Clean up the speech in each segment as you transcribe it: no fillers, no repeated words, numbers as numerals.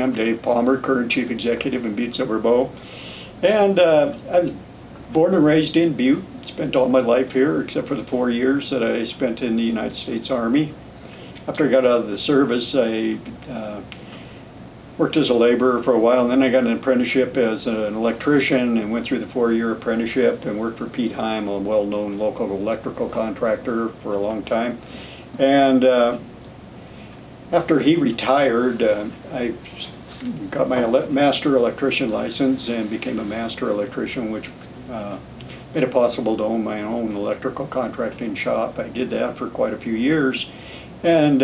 am Dave Palmer, current Chief Executive in Butte Silver Bow. And I was born and raised in Butte, spent all my life here except for the 4 years that I spent in the United States Army. After I got out of the service, I worked as a laborer for a while, and then I got an apprenticeship as an electrician and went through the 4-year apprenticeship and worked for Pete Heim, a well-known local electrical contractor, for a long time. And after he retired, I got my master electrician license and became a master electrician, which made it possible to own my own electrical contracting shop. I did that for quite a few years, and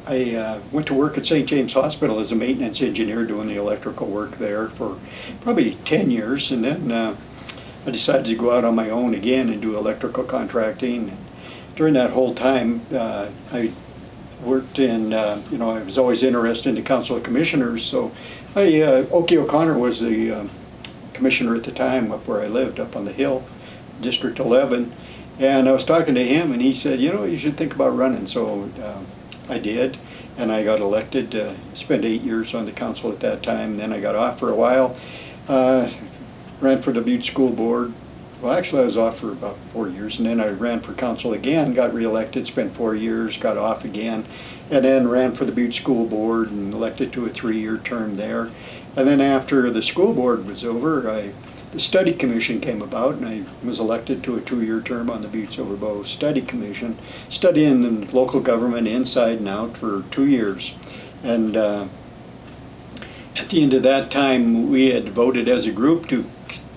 I went to work at St. James Hospital as a maintenance engineer doing the electrical work there for probably 10 years, and then I decided to go out on my own again and do electrical contracting. And during that whole time, I worked in, I was always interested in the Council of Commissioners, so Okie O'Connor was the commissioner at the time up where I lived, up on the hill, District 11, and I was talking to him, and he said, you should think about running. So I did, and I got elected, spent 8 years on the council at that time, and then I got off for a while, ran for the Butte School Board. Well, actually I was off for about 4 years, and then I ran for council again, got reelected, spent 4 years, got off again, and then ran for the Butte School Board and elected to a 3-year term there. And then after the school board was over, the study commission came about, and I was elected to a 2-year term on the Butte Silver Bow Study Commission, studying local government inside and out for 2 years. And at the end of that time, we had voted as a group to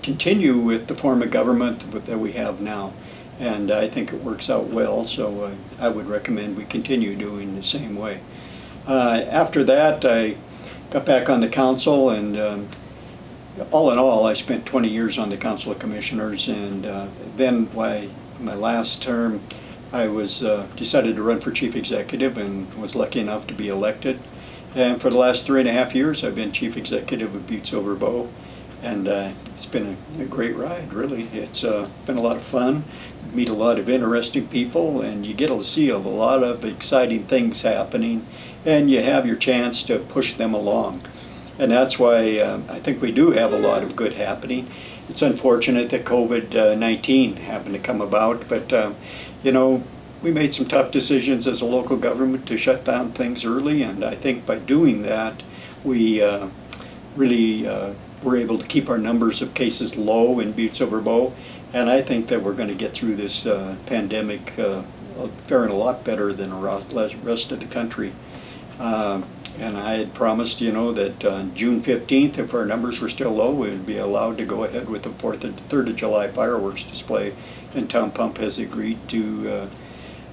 continue with the form of government that we have now. And I think it works out well, so I would recommend we continue doing the same way. After that, I got back on the council, and all in all, I spent 20 years on the Council of Commissioners, and then my last term, I was decided to run for Chief Executive and was lucky enough to be elected. And for the last 3.5 years, I've been Chief Executive of Butte Silver Bow, and it's been a great ride, really. It's been a lot of fun, meet a lot of interesting people, and you get to see a lot of exciting things happening, and you have your chance to push them along. And that's why I think we do have a lot of good happening. It's unfortunate that COVID-19 happened to come about, but we made some tough decisions as a local government to shut down things early, and I think by doing that, we really were able to keep our numbers of cases low in Butte Silver Bow, and I think that we're going to get through this pandemic faring a lot better than the rest of the country. And I had promised, that on June 15th, if our numbers were still low, we would be allowed to go ahead with the 3rd of July fireworks display. And Town Pump has agreed to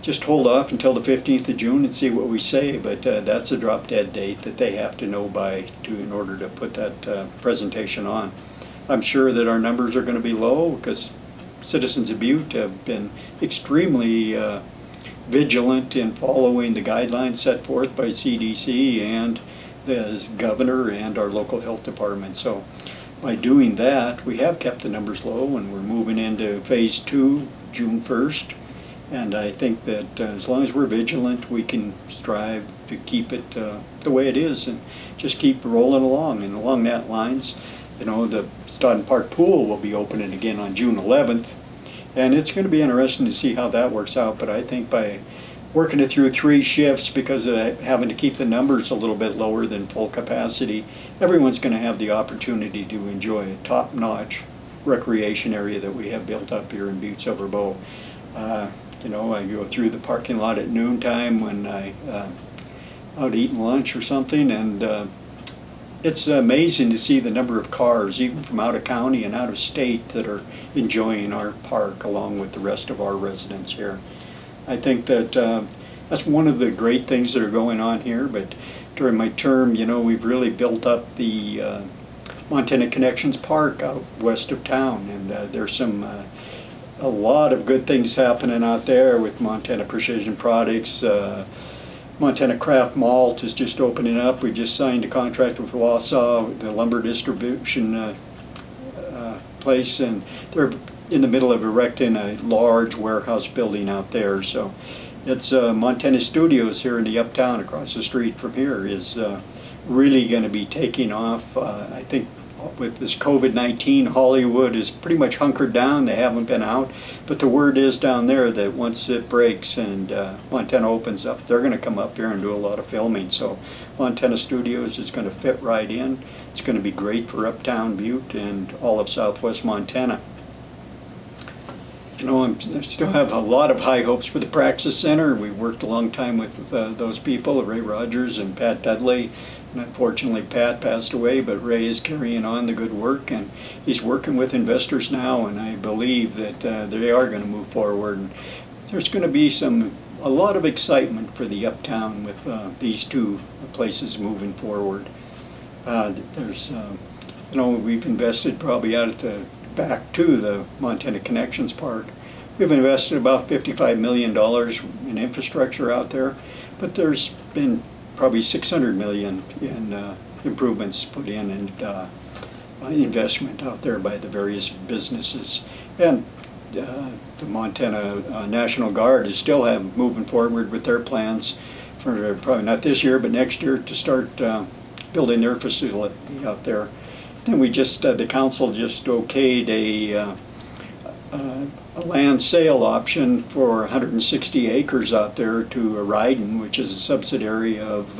just hold off until the 15th of June and see what we say. But that's a drop-dead date that they have to know by in order to put that presentation on. I'm sure that our numbers are going to be low because citizens of Butte have been extremely vigilant in following the guidelines set forth by CDC and the governor and our local health department. So by doing that, we have kept the numbers low, and we're moving into phase 2 June 1st. And I think that as long as we're vigilant, we can strive to keep it the way it is and just keep rolling along. And along that lines, the Stodden Park Pool will be opening again on June 11th. And it's going to be interesting to see how that works out, but I think by working it through 3 shifts, because of having to keep the numbers a little bit lower than full capacity, everyone's going to have the opportunity to enjoy a top-notch recreation area that we have built up here in Butte Silver Bow. I go through the parking lot at noontime when I out eating lunch or something, and it's amazing to see the number of cars, even from out of county and out of state, that are enjoying our park along with the rest of our residents here. I think that that's one of the great things that are going on here, but during my term, we've really built up the Montana Connections Park out west of town, and there's a lot of good things happening out there with Montana Precision Products. Montana Craft Malt is just opening up. We just signed a contract with Wausau, the lumber distribution place, and they're in the middle of erecting a large warehouse building out there. So it's Montana Studios here in the uptown across the street from here is really going to be taking off. I think with this COVID-19, Hollywood is pretty much hunkered down. They haven't been out. But the word is down there that once it breaks and Montana opens up, they're going to come up here and do a lot of filming. So Montana Studios is going to fit right in. It's going to be great for Uptown Butte and all of southwest Montana. You know, I still have a lot of high hopes for the Praxis Center. We've worked a long time with those people, Ray Rogers and Pat Dudley. And unfortunately, Pat passed away, but Ray is carrying on the good work, and he's working with investors now, and I believe that they are going to move forward. And there's going to be a lot of excitement for the Uptown with these two places moving forward. There's, you know, we've invested probably out at the back to the Montana Connections Park. We've invested about $55 million in infrastructure out there, but there's been probably $600 million in improvements put in and investment out there by the various businesses. And the Montana National Guard is still moving forward with their plans for probably not this year, but next year to start building their facility out there. And we just, the council just okayed a land sale option for 160 acres out there to Ryden, which is a subsidiary of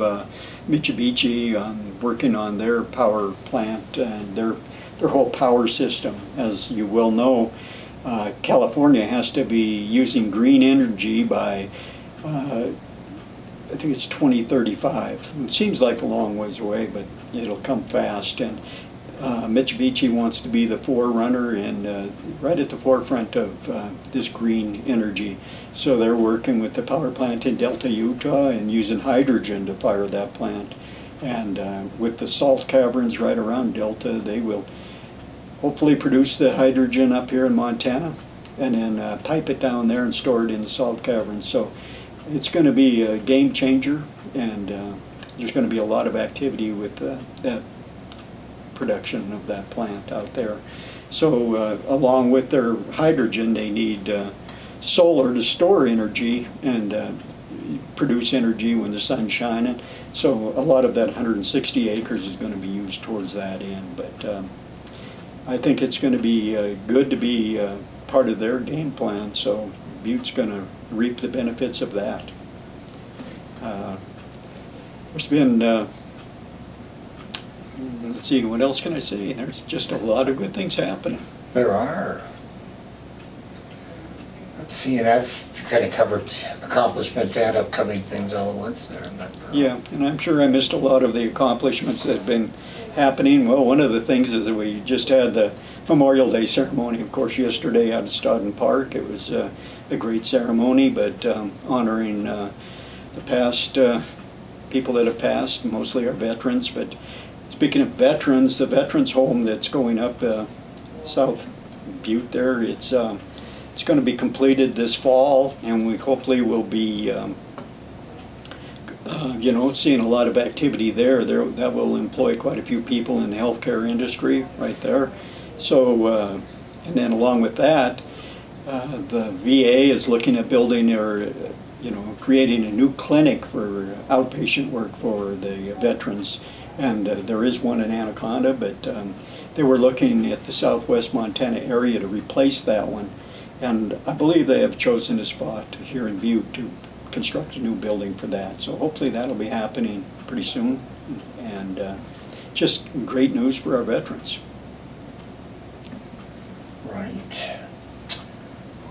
Mitsubishi, working on their power plant and their whole power system. As you well know, California has to be using green energy by I think it's 2035. It seems like a long ways away, but it'll come fast. And Mitsubishi wants to be the forerunner and right at the forefront of this green energy. So they're working with the power plant in Delta, Utah, and using hydrogen to fire that plant. And with the salt caverns right around Delta, they will hopefully produce the hydrogen up here in Montana and then pipe it down there and store it in the salt caverns. So it's going to be a game changer, and there's going to be a lot of activity with that production of that plant out there. So along with their hydrogen, they need solar to store energy and produce energy when the sun's shining. So a lot of that 160 acres is going to be used towards that end. But I think it's going to be good to be part of their game plan. So Butte's going to reap the benefits of that. There's been let's see, what else can I say? There's just a lot of good things happening. There are. Let's see, that's kind of covered accomplishments and upcoming things all at once there. But, yeah, and I'm sure I missed a lot of the accomplishments that have been happening. Well, one of the things is that we just had the Memorial Day ceremony, of course, yesterday out at Stodden Park. It was a great ceremony, but honoring the past people that have passed, mostly our veterans. But speaking of veterans, the Veterans Home that's going up South Butte there, it's going to be completed this fall, and we hopefully will be you know, seeing a lot of activity there. That will employ quite a few people in the healthcare industry right there. So, and then along with that, the VA is looking at building or, you know, creating a new clinic for outpatient work for the veterans. And there is one in Anaconda, but they were looking at the southwest Montana area to replace that one. And I believe they have chosen a spot here in Butte to construct a new building for that. So hopefully that'll be happening pretty soon. And just great news for our veterans. right.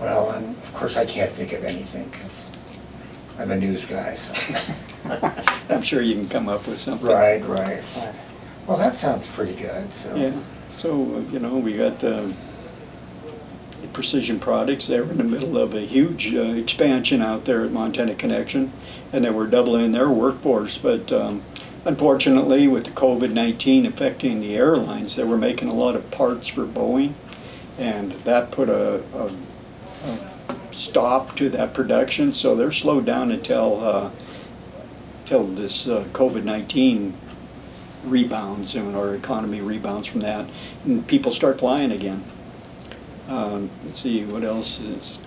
Well, and of course I can't think of anything because I'm a news guy. So. I'm sure you can come up with something. Right. But, well, that sounds pretty good. So. Yeah. So you know, we got the Precision Products. They were in the middle of a huge expansion out there at Montana Connection, and they were doubling their workforce. But unfortunately, with the COVID-19 affecting the airlines, they were making a lot of parts for Boeing, and that put a stop to that production. So they're slowed down until this COVID-19 rebounds and our economy rebounds from that, and people start flying again. Let's see what else is.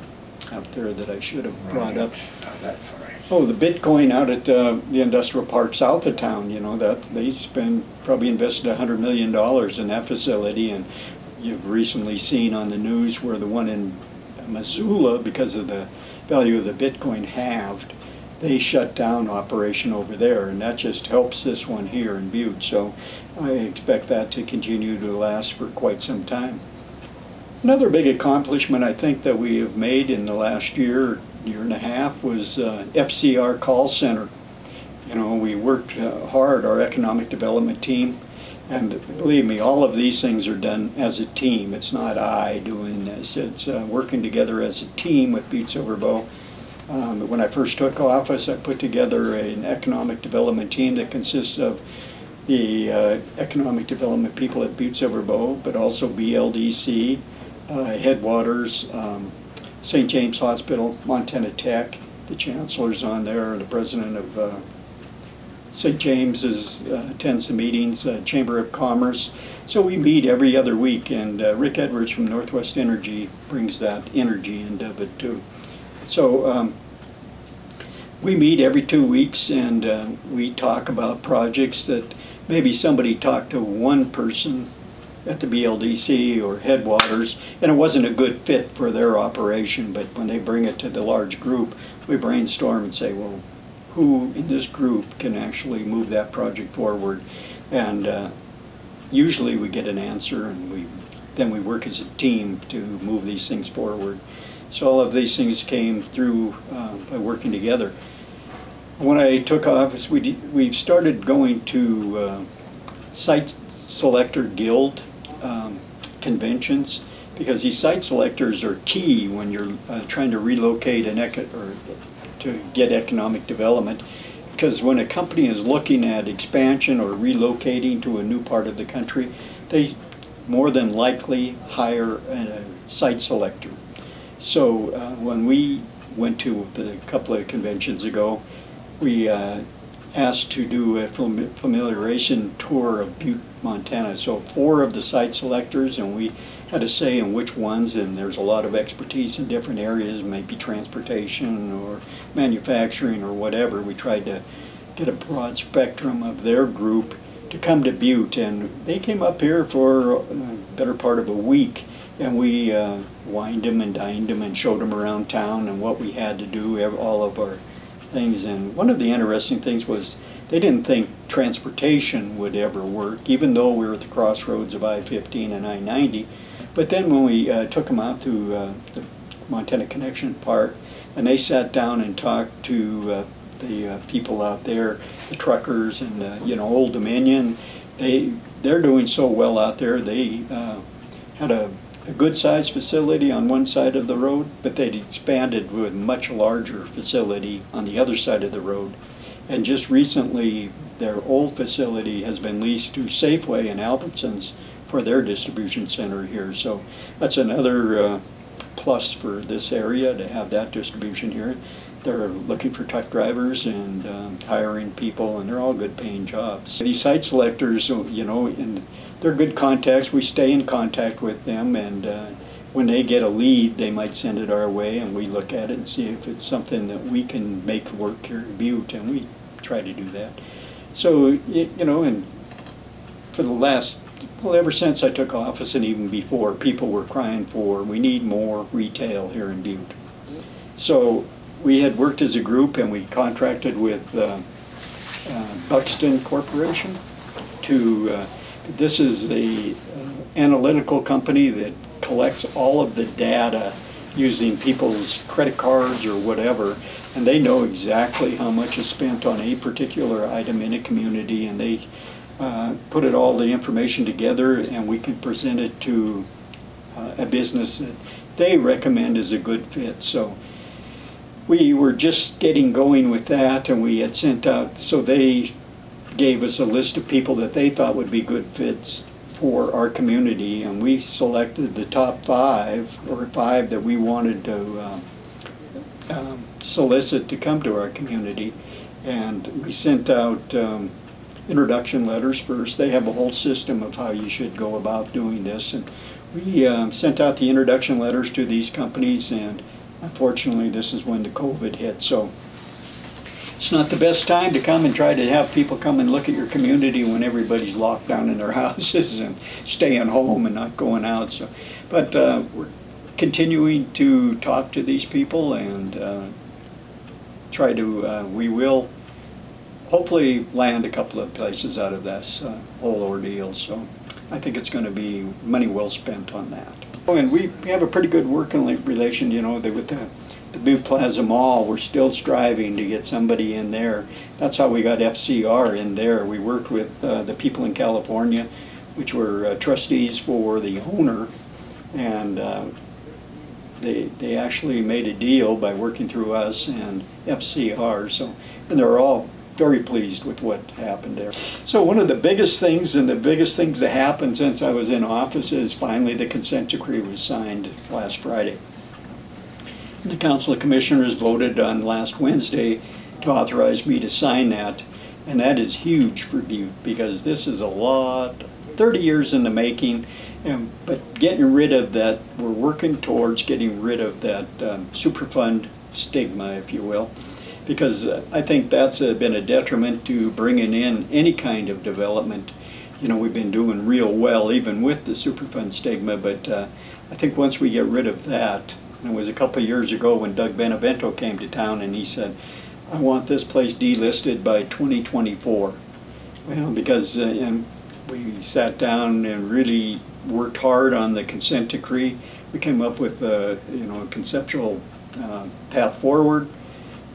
out there that I should have brought up. Oh, that's all right. Oh, the Bitcoin out at the industrial park south of town, you know, that they probably invested $100 million in that facility, and you've recently seen on the news where the one in Missoula, because of the value of the Bitcoin halved, they shut down operation over there, and that just helps this one here in Butte. So I expect that to continue to last for quite some time. Another big accomplishment I think that we have made in the last year and a half was FCR call center. You know, we worked hard, our economic development team, and believe me, all of these things are done as a team. It's not I doing this. It's working together as a team with Butte Silver Bow. When I first took office, I put together an economic development team that consists of the economic development people at Butte Silver Bow, but also BLDC, Headwaters, St. James Hospital, Montana Tech. The chancellor's on there, the president of St. James attends the meetings, Chamber of Commerce. So we meet every other week, and Rick Edwards from Northwest Energy brings that energy into it too. So we meet every 2 weeks, and we talk about projects that maybe somebody talked to one person at the BLDC or Headwaters, and it wasn't a good fit for their operation, but when they bring it to the large group, we brainstorm and say, well, who in this group can actually move that project forward? And usually we get an answer, and then we work as a team to move these things forward. So all of these things came through by working together. When I took office, we started going to site selector guild conventions, because these site selectors are key when you're trying to relocate or to get economic development. Because when a company is looking at expansion or relocating to a new part of the country, they more than likely hire a site selector. So when we went to a couple of conventions ago, we asked to do a familiarization tour of Butte, Montana. So 4 of the site selectors, and we had a say in which ones, and there's a lot of expertise in different areas, maybe transportation or manufacturing or whatever. We tried to get a broad spectrum of their group to come to Butte, and they came up here for a better part of a week, and we wined them and dined them and showed them around town and what we had to do, all of our things. And one of the interesting things was they didn't think transportation would ever work, even though we were at the crossroads of I-15 and I-90. But then when we took them out to the Montana Connection Park, and they sat down and talked to the people out there, the truckers and Old Dominion, they're doing so well out there. They had a good-sized facility on one side of the road, but they'd expanded with a much larger facility on the other side of the road. And just recently, their old facility has been leased to Safeway and Albertsons for their distribution center here. So that's another plus for this area, to have that distribution here. They're looking for truck drivers and hiring people, and they're all good-paying jobs. These site selectors, and they're good contacts. We stay in contact with them, and when they get a lead, they might send it our way, and we look at it and see if it's something that we can make work here in Butte, and we try to do that. So, and for the last, ever since I took office and even before, people were crying for, we need more retail here in Butte. So we had worked as a group, and we contracted with Buxton Corporation to this is the analytical company that collects all of the data using people's credit cards or whatever, and they know exactly how much is spent on a particular item in a community, and they put all the information together, and we can present it to a business that they recommend is a good fit. So we were just getting going with that, and we had sent out, so they gave us a list of people that they thought would be good fits for our community, and we selected the top 5 that we wanted to solicit to come to our community. And we sent out introduction letters first. They have a whole system of how you should go about doing this, and we sent out the introduction letters to these companies, and unfortunately, this is when the COVID hit. So it's not the best time to come and try to have people come and look at your community when everybody's locked down in their houses and staying home and not going out. So, but we're continuing to talk to these people and try to, we will hopefully land a couple of places out of this whole ordeal. So I think it's going to be money well spent on that. Oh, and we have a pretty good working relation, you know, with the Butte Plaza Mall. We're still striving to get somebody in there. That's how we got FCR in there. We worked with the people in California, which were trustees for the owner, and they actually made a deal by working through us and FCR. So, and they're all very pleased with what happened there. So one of the biggest things, and the biggest things that happened since I was in office, is finally the consent decree was signed last Friday. And the Council of Commissioners voted on last Wednesday to authorize me to sign that, and that is huge for Butte because this is a lot, 30 years in the making, but getting rid of that, we're working towards getting rid of that Superfund stigma, if you will, because I think that's been a detriment to bringing in any kind of development. You know, we've been doing real well even with the Superfund stigma, but I think once we get rid of that, and it was a couple of years ago when Doug Benevento came to town and he said, I want this place delisted by 2024. Well, because we sat down and really worked hard on the consent decree. We came up with a conceptual path forward,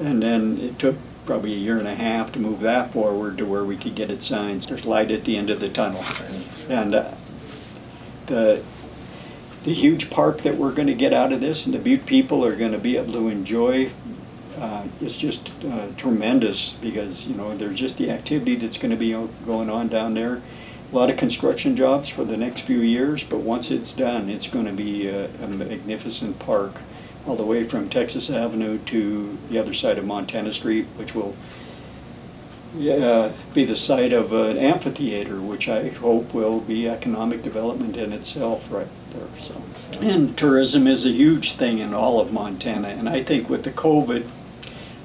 and then it took probably a year and a half to move that forward to where we could get it signed. There's light at the end of the tunnel. And the huge park that we're going to get out of this and the Butte people are going to be able to enjoy is just tremendous, because, you know, there's just the activity that's going to be going on down there. A lot of construction jobs for the next few years, but once it's done, it's going to be a magnificent park, all the way from Texas Avenue to the other side of Montana Street, which will be the site of an amphitheater, which I hope will be economic development in itself right there. So, and tourism is a huge thing in all of Montana, and I think with the COVID,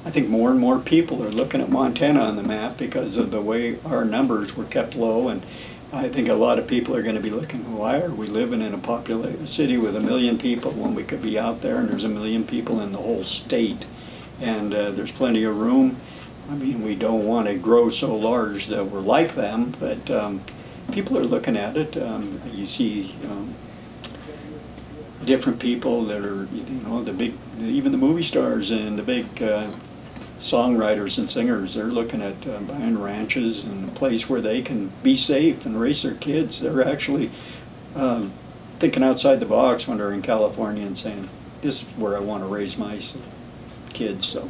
I think more and more people are looking at Montana on the map because of the way our numbers were kept low, and I think a lot of people are going to be looking, why are we living in a populated city with 1 million people when we could be out there and there's 1 million people in the whole state, and there's plenty of room. I mean, we don't want to grow so large that we're like them, but people are looking at it. You see different people that are, you know, the big, even the movie stars and the big songwriters and singers, they're looking at buying ranches and a place where they can be safe and raise their kids. They're actually thinking outside the box when they're in California and saying, this is where I want to raise my kids. So